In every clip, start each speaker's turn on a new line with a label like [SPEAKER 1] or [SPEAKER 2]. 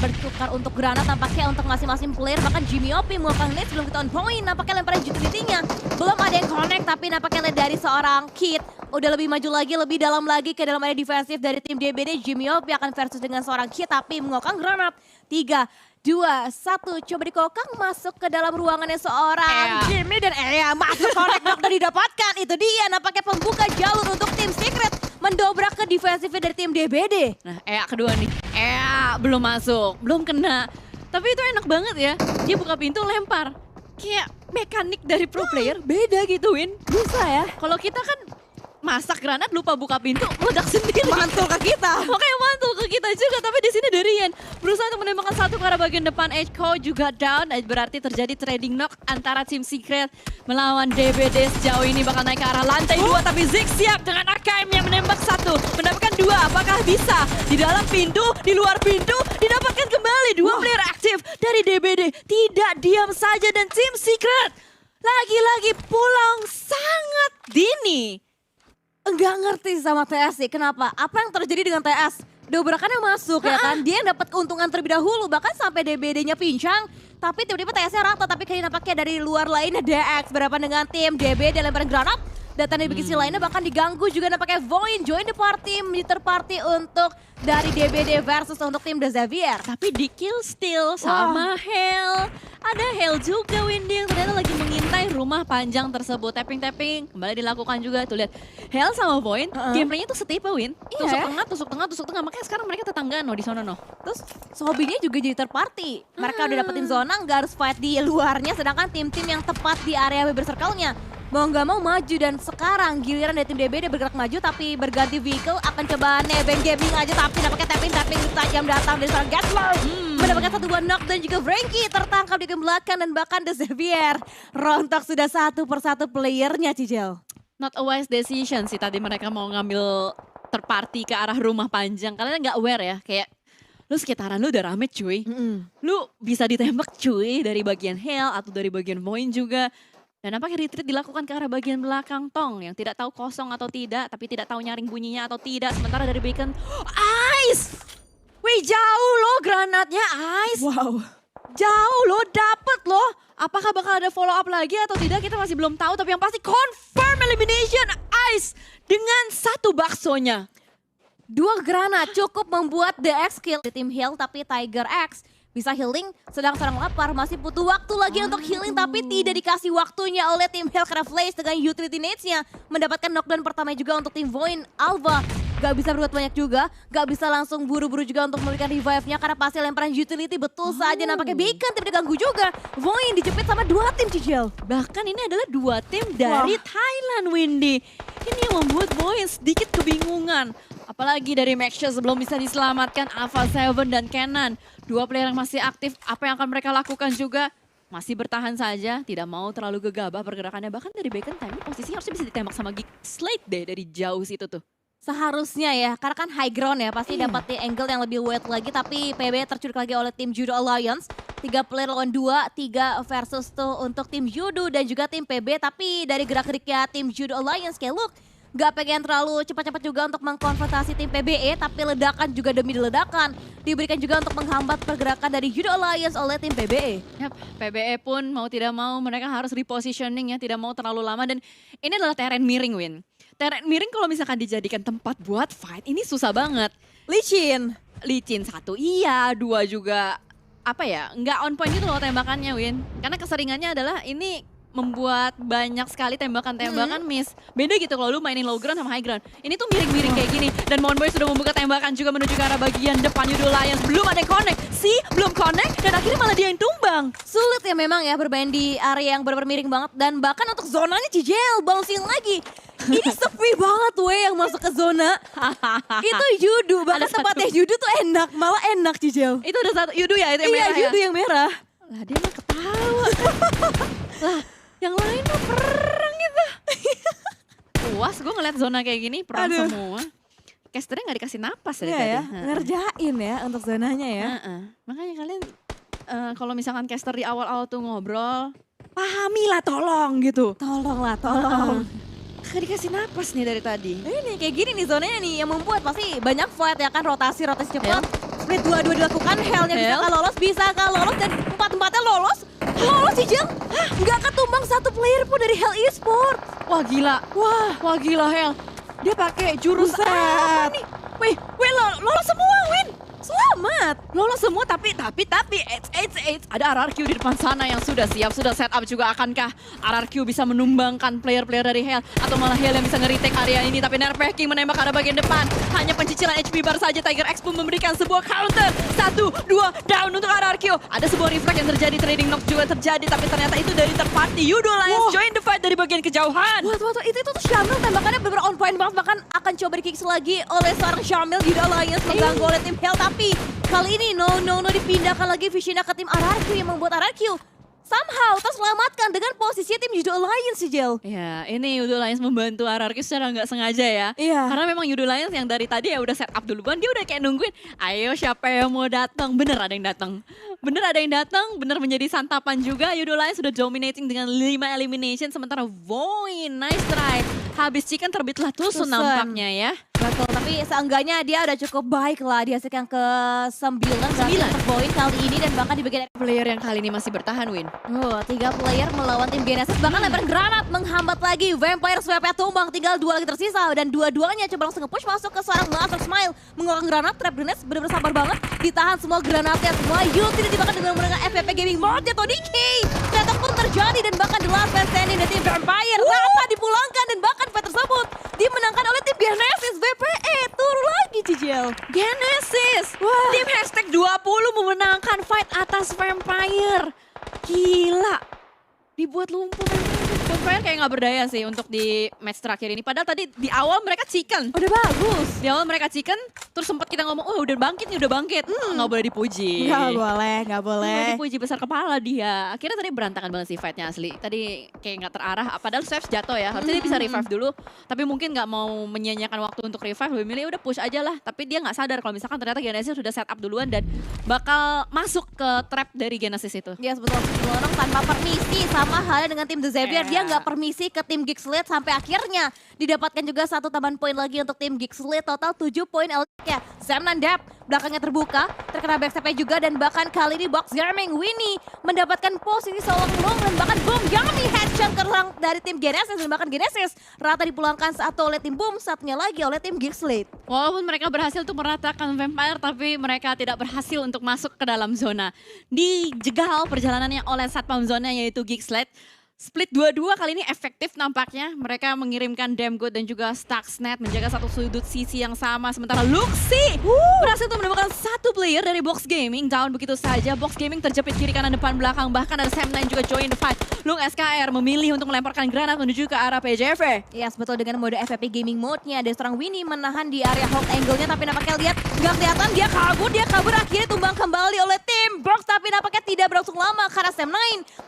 [SPEAKER 1] bertukar untuk granat nampaknya untuk masing-masing player. Bahkan Jimmy Opi melakukan nade sebelum kita on point. Nampaknya lemparan utility-nya belum ada yang connect, tapi nampaknya lead dari seorang Kid. Udah lebih maju lagi, lebih dalam lagi ke dalam area defensif dari tim DBD. Jimmy Opi akan versus dengan seorang Kid, tapi mengokang granat. 3, 2, 1, coba dikokang masuk ke dalam ruangannya seorang Jimmy dan masuk connect dan didapatkan. Itu dia nampaknya pembuka jalur untuk tim Secret mendobrak ke defensifnya dari tim DBD.
[SPEAKER 2] Nah, kedua nih. Belum masuk, belum kena. Tapi itu enak banget ya. Dia buka pintu lempar. Kayak mekanik dari pro player beda gitu, Win.
[SPEAKER 1] Bisa ya.
[SPEAKER 2] Kalau kita kan masak granat lupa buka pintu, meledak sendiri.
[SPEAKER 1] Mantul ke kita.
[SPEAKER 2] Makanya mantul ke kita juga, tapi di sini dari Rian berusaha untuk menembakkan satu ke arah bagian depan. Echo juga down, berarti terjadi trading knock antara tim Secret melawan DBD. Sejauh ini bakal naik ke arah lantai 2, tapi Zik siap dengan AKM yang menembak satu, mendapatkan 2. Apakah bisa? Di dalam pintu, di luar pintu, didapatkan kembali 2 player aktif dari DBD. Tidak diam saja dan tim Secret lagi-lagi pulang sangat dini.
[SPEAKER 1] Enggak ngerti sama TS sih, kenapa? Apa yang terjadi dengan TS? Dobrakannya masuk ya kan, dia yang dapat keuntungan terlebih dahulu, bahkan sampai DBD-nya pincang. Tapi tiba-tiba TS-nya rata, tapi kayaknya nampaknya dari luar lainnya DX berhadapan dengan tim DBD lemparan granat. Data dari divisi lainnya bahkan diganggu juga nampaknya Void join the party, meter party untuk dari DBD versus untuk tim The Xavier.
[SPEAKER 2] Tapi di kill steal sama Hell. Ada Hell juga Windy yang ternyata lagi mengintai rumah panjang tersebut. Tapping-tapping kembali dilakukan juga. Tuh lihat Hell sama Void gameplaynya tuh setipe Win.
[SPEAKER 1] Iya,
[SPEAKER 2] Tusuk tengah. Makanya sekarang mereka tetanggaan di sono no.
[SPEAKER 1] Terus hobinya juga jadi third party. Mereka udah dapetin zona, nggak harus fight di luarnya. Sedangkan tim-tim yang tepat di area Weber Circle-nya mau nggak mau maju, dan sekarang giliran dari tim DBD bergerak maju tapi berganti vehicle, akan coba nebeng gaming aja, tapi nampaknya tapping tajam datang dari seorang Gatlow. Mendapatkan 1 buah knock dan juga Frankie tertangkap di belakang, dan bahkan The Xavier rontok sudah satu persatu playernya, Cicil.
[SPEAKER 2] Not a wise decision sih tadi mereka mau ngambil terparty ke arah rumah panjang. Kalian nggak aware ya, kayak lu sekitaran lu udah rame cuy. Lu bisa ditembak cuy dari bagian Hell atau dari bagian Void juga. Dan nampaknya retreat dilakukan ke arah bagian belakang Tong yang tidak tahu kosong atau tidak, tapi tidak tahu nyaring bunyinya atau tidak. Sementara dari Bacon, Ice! Wih jauh loh granatnya Ice.
[SPEAKER 1] Wow.
[SPEAKER 2] Jauh loh, dapet loh. Apakah bakal ada follow up lagi atau tidak kita masih belum tahu. Tapi yang pasti confirm elimination Ice dengan 1 baksonya.
[SPEAKER 1] 2 granat cukup membuat DX kill di tim Hill, tapi Tiger X bisa healing, sedang seorang lapar masih butuh waktu lagi untuk healing, tapi tidak dikasih waktunya oleh tim Hell karena Flash dengan utility nades-nya mendapatkan knockdown pertama juga untuk tim Void. Alva gak bisa berbuat banyak juga, gak bisa langsung buru-buru juga untuk memberikan revive-nya karena pasti lemparan utility betul saja nampaknya Bacon tidak diganggu juga. Void dijepit sama 2 tim, Cicil.
[SPEAKER 2] Bahkan ini adalah 2 tim dari Thailand, Windy. Ini yang membuat Void sedikit kebingungan. Apalagi dari Maxia sebelum bisa diselamatkan Alpha 7 dan Kenan. 2 player yang masih aktif, apa yang akan mereka lakukan juga? Masih bertahan saja, tidak mau terlalu gegabah pergerakannya. Bahkan dari Bacon time posisinya harusnya bisa ditembak sama Geek Slate deh dari jauh situ tuh.
[SPEAKER 1] Seharusnya ya, karena kan high ground ya, pasti dapat angle yang lebih wide lagi. Tapi PB terculik lagi oleh tim Judo Alliance. 3 player lawan 2, 3 versus tuh untuk tim Judo dan juga tim PB. Tapi dari gerak-geriknya tim Judo Alliance kayak look, gak pengen terlalu cepat-cepat juga untuk mengkonfrontasi tim PBE, tapi ledakan juga demi ledakan diberikan juga untuk menghambat pergerakan dari Judo Alliance oleh tim PBE.
[SPEAKER 2] Yap, PBE pun mau tidak mau mereka harus repositioning ya, tidak mau terlalu lama. Dan ini adalah terrain miring, Win. Terrain miring kalau misalkan dijadikan tempat buat fight, ini susah banget.
[SPEAKER 1] Licin
[SPEAKER 2] 1 iya, 2 juga apa ya, nggak on point gitu loh tembakannya, Win. Karena keseringannya adalah ini membuat banyak sekali tembakan-tembakan miss. Beda gitu kalau lu mainin low ground sama high ground. Ini tuh miring-miring kayak gini. Dan Monboy sudah membuka tembakan juga menuju ke arah bagian depan Judo Alliance. Belum ada yang connect. Belum connect dan akhirnya malah dia yang tumbang.
[SPEAKER 1] Sulit ya memang ya bermain di area yang benar-benar miring banget. Dan bahkan untuk zonanya Cicil, bouncing lagi. Ini sepi banget weh yang masuk ke zona. Itu Judo, bahkan tempatnya Judo tuh enak. Malah enak Cicil.
[SPEAKER 2] Itu ada 1 Yudu ya, itu yang
[SPEAKER 1] iya,
[SPEAKER 2] merah
[SPEAKER 1] Judo
[SPEAKER 2] ya?
[SPEAKER 1] yang merah.
[SPEAKER 2] Lah dia mah ketawa. Lah yang lain mah perang gitu. Puas gue ngeliat zona kayak gini, perang semua. Casternya gak dikasih napas dari tadi.
[SPEAKER 1] Ya, ngerjain ya untuk zonanya ya.
[SPEAKER 2] Makanya kalian kalau misalkan caster di awal-awal tuh ngobrol, pahamilah tolong gitu.
[SPEAKER 1] Tolonglah, tolong.
[SPEAKER 2] Gak dikasih napas nih dari tadi.
[SPEAKER 1] Ini kayak gini nih zonanya nih yang membuat pasti banyak fight ya kan, rotasi cepat. split dua-dua dilakukan, Hell-nya bisakah lolos dan empat-empatnya lolos? Lolos sih Jeng, nggak ketumbang satu player pun dari Hell Esport.
[SPEAKER 2] Wah gila, wah gila Hel. Dia pakai jurus
[SPEAKER 1] Buset.
[SPEAKER 2] apa nih? Wih, lolos semua Win.
[SPEAKER 1] Selamat.
[SPEAKER 2] Lolos semua tapi ada RRQ di depan sana yang sudah siap, sudah set up juga. Akankah RRQ bisa menumbangkan player-player dari Hell atau malah Hell yang bisa nge-retake area ini? Tapi Nerfhacking menembak arah bagian depan. Hanya pencicilan HP baru saja. Tiger X pun memberikan sebuah counter. 1, 2, down untuk RRQ. Ada sebuah reflect yang terjadi, trading knock juga terjadi. Tapi ternyata itu dari third party. Yudo Lions join the fight dari bagian kejauhan.
[SPEAKER 1] Wah, itu tuh Syamil tembakannya bener-bener on point banget. Bahkan akan coba di-kicks lagi oleh seorang Syamil. Yudo Lions mengganggu oleh tim Hell. Tapi kali ini no dipindahkan lagi Vishina ke tim RRQ yang membuat RRQ somehow terselamatkan dengan posisi tim Yudo Alliance sih Jel.
[SPEAKER 2] Ya, ini Yudo Lions membantu RRQ secara nggak sengaja ya.
[SPEAKER 1] Iya.
[SPEAKER 2] Karena memang Yudo Lions yang dari tadi ya udah set up duluan, dia udah kayak nungguin, ayo siapa yang mau datang. Bener ada yang datang. Bener menjadi santapan juga. Yudo Lions sudah dominating dengan 5 elimination, sementara Void, nice try. Habis chicken terbitlah Tusun nampaknya ya.
[SPEAKER 1] Betul, tapi seenggaknya dia udah cukup baik lah. Dihasilkan ke 9 untuk poin kali ini dan bahkan di bagian
[SPEAKER 2] Player yang kali ini masih bertahan Win.
[SPEAKER 1] 3 player melawan tim Genesis. Bahkan lempar granat menghambat lagi. Vampire swap-nya tumbang, tinggal 2 lagi tersisa. Dan dua-duanya coba langsung nge-push masuk ke seorang Master Smile. Mengeluarkan granat, Trap Grenades benar-benar sabar banget. Ditahan semua granatnya, semua ult tidak dimakan dengan menggunakan FPP Gaming Mode atau DK. Ternyata pun terjadi dan bahkan the last man standing dari tim Vampire. Rata dipulangkan dan bahkan fight tersebut dimenangkan oleh tim Genesis. VPE turun lagi Cicil.
[SPEAKER 2] Genesis, tim hashtag 20 memenangkan fight atas Vampire. Gila, dibuat lumpuh. Vampire kayak nggak berdaya sih untuk di match terakhir ini. Padahal tadi di awal mereka chicken.
[SPEAKER 1] Udah bagus.
[SPEAKER 2] Di awal mereka chicken, terus sempat kita ngomong, oh udah bangkit nih, udah bangkit. Nggak boleh dipuji.
[SPEAKER 1] Nggak boleh.
[SPEAKER 2] Nggak boleh dipuji, besar kepala dia. Akhirnya tadi berantakan banget sih fightnya asli. Tadi kayak nggak terarah, padahal Swaps jatuh ya. Harusnya dia bisa revive dulu. Tapi mungkin nggak mau menyia-nyiakan waktu untuk revive. Lebih milih udah push aja lah. Tapi dia nggak sadar kalau misalkan ternyata Genesis sudah set up duluan dan bakal masuk ke trap dari Genesis itu.
[SPEAKER 1] Yes, betul. Lorong tanpa permisi, sama halnya dengan tim The Xavier. Dia nggak permisi ke tim Geekslate sampai akhirnya didapatkan juga satu tambahan poin lagi untuk tim Geekslate. Total 7 poin LK. Zemnan Dap belakangnya terbuka, terkena backstep juga dan bahkan kali ini Box Gaming Winnie mendapatkan posisi seorang long dan bahkan Boom Yummy headshot kerang dari tim Genesis dan bahkan Genesis rata dipulangkan satu oleh tim Boom, satunya lagi oleh tim Geekslate.
[SPEAKER 2] Walaupun mereka berhasil untuk meratakan Vampire, tapi mereka tidak berhasil untuk masuk ke dalam zona. Dijegal perjalanannya oleh satpam zona yaitu Geekslate. Split 2-2 kali ini efektif nampaknya. Mereka mengirimkan Damgood dan juga Stuxnet menjaga satu sudut sisi yang sama. Sementara Luxi berhasil untuk menemukan satu player dari Box Gaming. Down begitu saja. Box Gaming terjepit kiri kanan depan belakang. Bahkan ada Sam9 juga join the fight. Lung SKR memilih untuk melemparkan granat menuju ke arah PJV.
[SPEAKER 1] Yes, betul, dengan mode FPP Gaming Mode-nya. Ada seorang Winnie menahan di area hold angle-nya. Tapi nampaknya lihat nggak kelihatan. Dia kabur. Akhirnya tumbang kembali oleh tim Box. Tapi nampaknya tidak berlangsung lama karena Sam9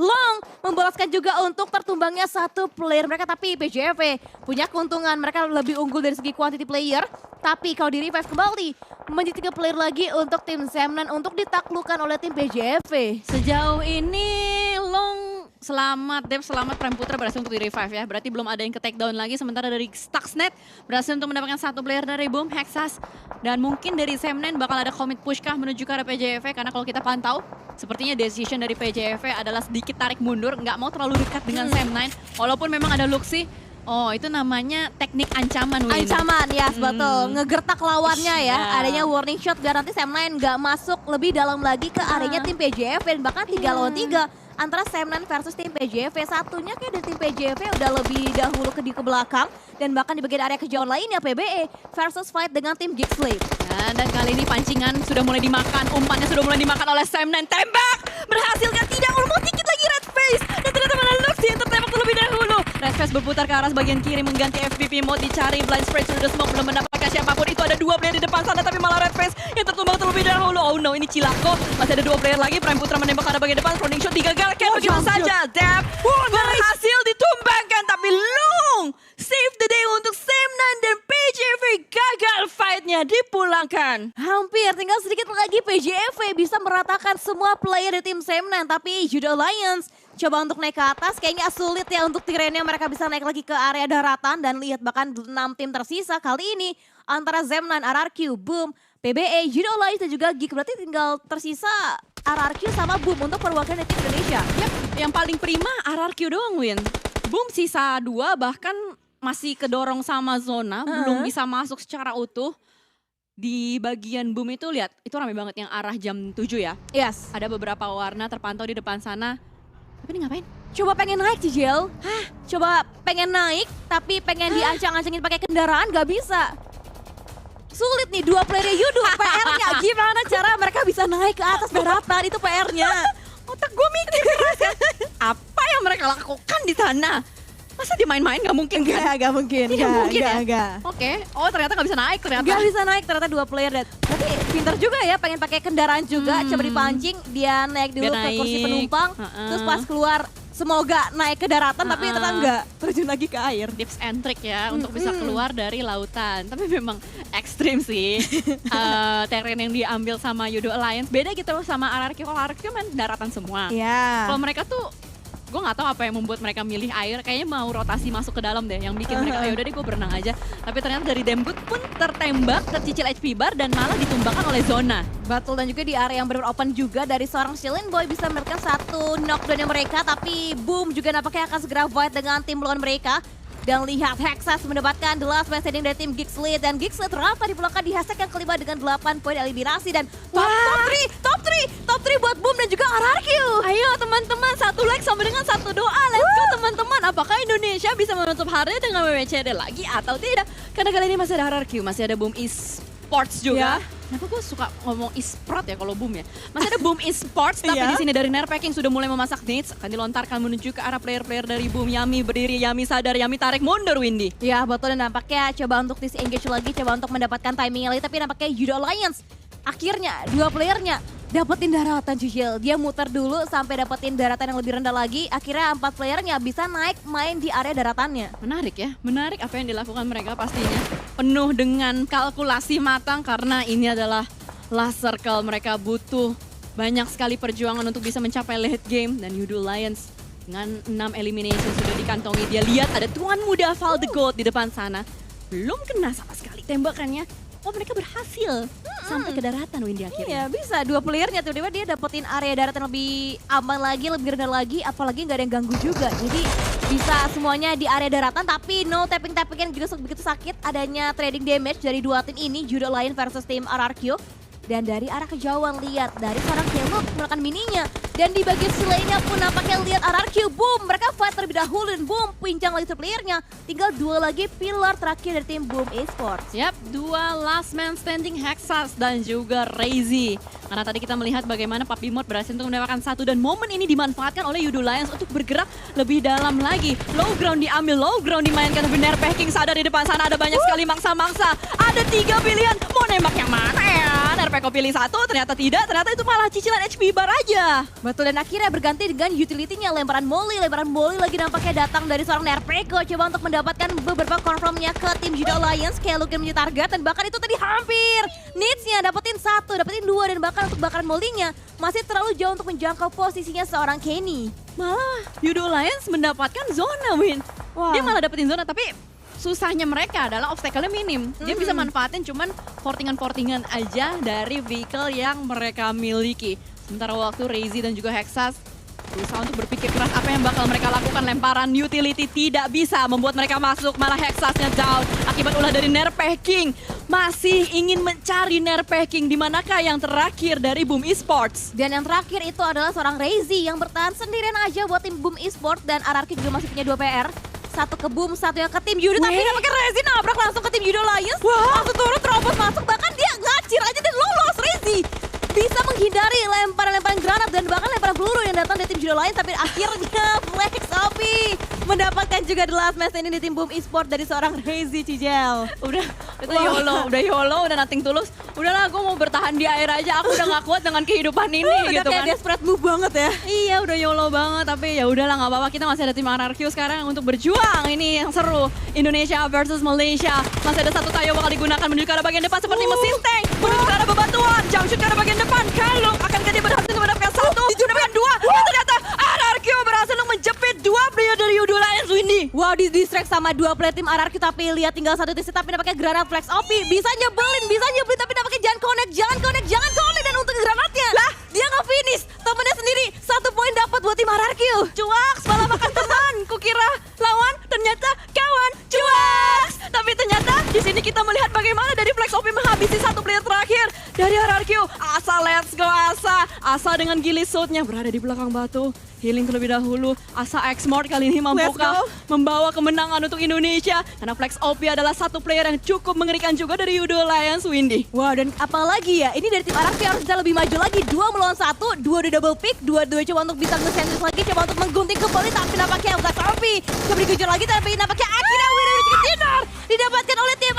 [SPEAKER 1] Long membalaskan juga untuk tertumbangnya satu player mereka. Tapi PJV punya keuntungan, mereka lebih unggul dari segi quantity player. Tapi kalau di revive kembali menjadi 3 player lagi untuk tim Zemnan untuk ditaklukkan oleh tim PJV.
[SPEAKER 2] Sejauh ini Long selamat, Dev selamat, Prime Putra berhasil untuk di-revive ya. Berarti belum ada yang ke take down lagi. Sementara dari Stuxnet berhasil untuk mendapatkan satu player dari Boom, Hexas. Dan mungkin dari Sam9 bakal ada commit push kah menuju ke arah PJV. Karena kalau kita pantau, sepertinya decision dari PJV adalah sedikit tarik mundur. Nggak mau terlalu dekat dengan Sam9. Walaupun memang ada Luxi. Oh, itu namanya teknik ancaman, Win.
[SPEAKER 1] Ancaman, ya, betul. Ngegertak lawannya ya.
[SPEAKER 2] Ya.
[SPEAKER 1] Adanya warning shot biar nanti Sam9 nggak masuk lebih dalam lagi ke areanya tim PJV. Dan bahkan 3 lawan 3 antara Sam9 versus tim PJV. Satunya kayak dari tim PJV udah lebih dahulu ke belakang. Dan bahkan di bagian area kejauhan lainnya PBE versus fight dengan tim Geekslate.
[SPEAKER 2] Nah, dan kali ini pancingan sudah mulai dimakan. Umpannya sudah mulai dimakan oleh Sam9. Tembak! Berhasil kan? Tidak, mau dikit lagi Red Face. Dan ternyata mana Luxi yang tertembak terlebih dahulu. Red Face berputar ke arah bagian kiri mengganti FPP mode, dicari blind spread sudah smoke, belum mendapatkan siapapun. Itu ada 2 player di depan sana tapi malah Red Face yang tertumbang terlebih dahulu. Oh no, ini Cilako. Masih ada 2 player lagi. Prime Putra menembak ke arah bagian depan. Crowning shot digagalkan begitu saja. Dap berhasil ditumbangkan tapi Lung save the day untuk Sam9 dan PJV gagal fightnya dipulangkan.
[SPEAKER 1] Hampir tinggal sedikit lagi PJV bisa meratakan semua player di tim Sam9. Tapi Judo Alliance coba untuk naik ke atas, kayaknya sulit ya untuk tirennya mereka bisa naik lagi ke area daratan. Dan lihat bahkan 6 tim tersisa kali ini antara Zemnan, RRQ, Boom, PBE, Judo Alliance dan juga Geek. Berarti tinggal tersisa RRQ sama Boom untuk perwakilan tim Indonesia.
[SPEAKER 2] Yap, yang paling prima RRQ doang Win. Boom sisa 2 bahkan masih kedorong sama zona, belum bisa masuk secara utuh. Di bagian Boom itu lihat, itu ramai banget yang arah jam 7 ya.
[SPEAKER 1] Yes.
[SPEAKER 2] Ada beberapa warna terpantau di depan sana. Tapi ini ngapain?
[SPEAKER 1] Coba pengen naik Cijel. Coba pengen naik tapi pengen diancang-ancangin pakai kendaraan gak bisa. Sulit nih 2 playernya Yudo, PR-nya gimana cara mereka bisa naik ke atas daratan, itu PR-nya.
[SPEAKER 2] Otak gue mikir keras kan. Apa yang mereka lakukan di sana? Masa dimain-main gak mungkin kan?
[SPEAKER 1] Gak mungkin.
[SPEAKER 2] Tidak mungkin ya?
[SPEAKER 1] Enggak.
[SPEAKER 2] Oke, oh ternyata gak bisa naik ternyata.
[SPEAKER 1] Gak bisa naik ternyata 2 player. Berarti pintar juga ya, pengen pakai kendaraan juga, coba dipancing, dia naik dulu
[SPEAKER 2] Dia
[SPEAKER 1] ke kursi
[SPEAKER 2] naik.
[SPEAKER 1] penumpang, terus pas keluar semoga naik ke daratan tapi ternyata enggak, terjun lagi ke air.
[SPEAKER 2] Tips and trick ya untuk bisa keluar dari lautan. Tapi memang ekstrim sih terrain yang diambil sama Yudo Alliance. Beda gitu sama RRQ, kalau RRQ kan daratan semua.
[SPEAKER 1] Iya.
[SPEAKER 2] Kalau mereka tuh, gue nggak tahu apa yang membuat mereka milih air. Kayaknya mau rotasi masuk ke dalam deh, yang bikin mereka ya udah deh gue berenang aja. Tapi ternyata dari Damgood pun tertembak, tercicil HP bar dan malah ditumbangkan oleh zona.
[SPEAKER 1] Betul, dan juga di area yang benar open juga dari seorang Shilin Boy bisa mendapatkan 1 knockdown mereka, tapi Boom juga nampaknya akan segera fight dengan tim lawan mereka. Dan lihat Hexas mendapatkan the last man standing dari tim Geek Slate, dan Geek Slate ternyata dipulangkan di hashtag yang kelima dengan 8 poin eliminasi dan top 3 buat Boom dan juga RRQ.
[SPEAKER 2] Ayo teman-teman, 1 like sama dengan 1 doa. Let's go teman-teman. Apakah Indonesia bisa menutup hari dengan WWCD lagi atau tidak? Karena kali ini masih ada RRQ, masih ada Boom Esports juga. Kenapa gue suka ngomong e-sport ya kalau Boom ya? Masih ada Boom Esports, tapi di sini dari Nerpacking sudah mulai memasak nades, akan dilontarkan menuju ke arah player-player dari Boom. Yami berdiri, Yami sadar, Yami tarik mundur Windy.
[SPEAKER 1] Ya betul, dan nampaknya coba untuk disengage lagi, coba untuk mendapatkan timingnya lagi, tapi nampaknya Judo Alliance akhirnya 2 playernya dapetin daratan Cicil. Dia muter dulu sampai dapetin daratan yang lebih rendah lagi, akhirnya 4 playernya bisa naik main di area daratannya.
[SPEAKER 2] Menarik ya, menarik apa yang dilakukan mereka pastinya. Penuh dengan kalkulasi matang karena ini adalah last circle. Mereka butuh banyak sekali perjuangan untuk bisa mencapai late game. Dan Yudo Alliance dengan 6 elimination sudah dikantongi. Dia lihat ada tuan muda Val the Goat di depan sana. Belum kena sama sekali tembakannya. Oh mereka berhasil sampai ke daratan Windy akhirnya.
[SPEAKER 1] Iya bisa, 2 playernya tiba-tiba dia dapetin area daratan lebih aman lagi, lebih rendah lagi, apalagi nggak ada yang ganggu juga. Jadi bisa semuanya di area daratan, tapi no tapping-tapping yang juga begitu sakit. Adanya trading damage dari 2 tim ini, Judo Alliance versus tim RRQ. Dan dari arah kejauhan lihat dari seorang Kelo menggunakan mininya. Dan di bagian lainnya pun nampaknya lihat RRQ, Boom, mereka fight terlebih dahulu dan Boom pincang lagi playernya. Tinggal 2 lagi pilar terakhir dari tim Boom Esports.
[SPEAKER 2] Yap, 2 last man standing Hexas dan juga Razy. Karena tadi kita melihat bagaimana Papi Mod berhasil untuk mendapatkan 1 dan momen ini dimanfaatkan oleh Yudo Alliance untuk bergerak lebih dalam lagi. Low ground diambil, low ground dimainkan oleh Nerpacking, sadar di depan sana ada banyak sekali mangsa-mangsa. Ada 3 pilihan, mau nembak yang mana ya? Nerpeko pilih 1, ternyata tidak, ternyata itu malah cicilan HP bar aja.
[SPEAKER 1] Betul, dan akhirnya berganti dengan utility-nya, lemparan molly lagi nampaknya datang dari seorang Nerpeko. Coba untuk mendapatkan beberapa confirm-nya ke tim Judo Alliance, kayak Lukin menjadi target, dan bahkan itu tadi hampir needs-nya dapetin 1, dapetin 2, dan bahkan untuk bakaran molly-nya masih terlalu jauh untuk menjangkau posisinya seorang Kenny.
[SPEAKER 2] Malah Yudo Alliance mendapatkan zona Win. Dia malah dapetin zona, tapi susahnya mereka adalah obstacle-nya minim. Dia bisa manfaatin cuman portingan-portingan aja dari vehicle yang mereka miliki. Sementara waktu Razy dan juga Hexas berusaha untuk berpikir keras apa yang bakal mereka lakukan. Lemparan utility tidak bisa membuat mereka masuk, malah Hexasnya down akibat ulah dari Nerpacking. Masih ingin mencari Nerpacking, di manakah yang terakhir dari Boom Esports?
[SPEAKER 1] Dan yang terakhir itu adalah seorang Razy yang bertahan sendirian aja buat tim Boom Esports, dan RRQ juga masih punya 2 PR. 1 ke Boom, 1 yang ke tim Yudo, tapi nampaknya Razy nabrak langsung ke tim Judo Alliance. Langsung turun terobos masuk, bahkan dia ngacir aja dan lolos. Razy bisa menghindari lemparan-lemparan granat dan bahkan lemparan peluru yang datang dari tim Judo Alliance, tapi akhirnya Flex Api mendapatkan juga the last match ini di tim Boom Esports dari seorang Razy Cijel.
[SPEAKER 2] Udah YOLO, udah nothing tulus. Udahlah, gue mau bertahan di air aja. Aku udah gak kuat dengan kehidupan ini
[SPEAKER 1] Udah
[SPEAKER 2] gitu
[SPEAKER 1] kayak
[SPEAKER 2] kan.
[SPEAKER 1] desperate move banget ya.
[SPEAKER 2] Iya, udah YOLO banget, tapi ya udahlah nggak apa-apa. Kita masih ada tim RRQ sekarang untuk berjuang. Ini yang seru. Indonesia versus Malaysia. Masih ada 1 tayo bakal digunakan menuju ke arah bagian depan seperti mesin tank. Menuju ke arah bebatuan. Jump shoot ke arah bagian depan. Kalau akankah dia berhasil untuk mendapatkan 1, mendapatkan 2. Dan ternyata RRQ berhasil untuk menjepit 2 player dari Yudo Alliance Windy.
[SPEAKER 1] Wow, di distract sama dua player tim RRQ, tapi lihat tinggal satu TC, tapi nampaknya granat Flex OP bisa nyebelin, tapi nampaknya jangan connect, dan untuk granatnya lah dia nggak finish, temennya sendiri 1 poin dapat buat tim RRQ.
[SPEAKER 2] Cuaks malah makan teman. Kukira lawan, ternyata kawan. Cuaks. Tapi ternyata di sini kita melihat bagaimana dari Flex OP menghabisi 1 player terakhir dari RRQ. Asa, let's go Asa. Asa dengan gili suitnya berada di belakang batu. Healing terlebih dahulu. Asa X-Mart kali ini mampukah membawa kemenangan untuk Indonesia? Karena Flex OP adalah 1 player yang cukup mengerikan juga dari Yudo Alliance, Windy.
[SPEAKER 1] Wah, dan apalagi ya, ini dari tim RRQ harus bisa lebih maju lagi. 2 melawan 1, 2 di double pick, 2 coba untuk bisa nge-sandwich lagi, coba untuk menggunting kembali, tapi nampaknya Flex OP coba dikejar lagi, tapi nampaknya akhirnya winner dinner didapatkan oleh tim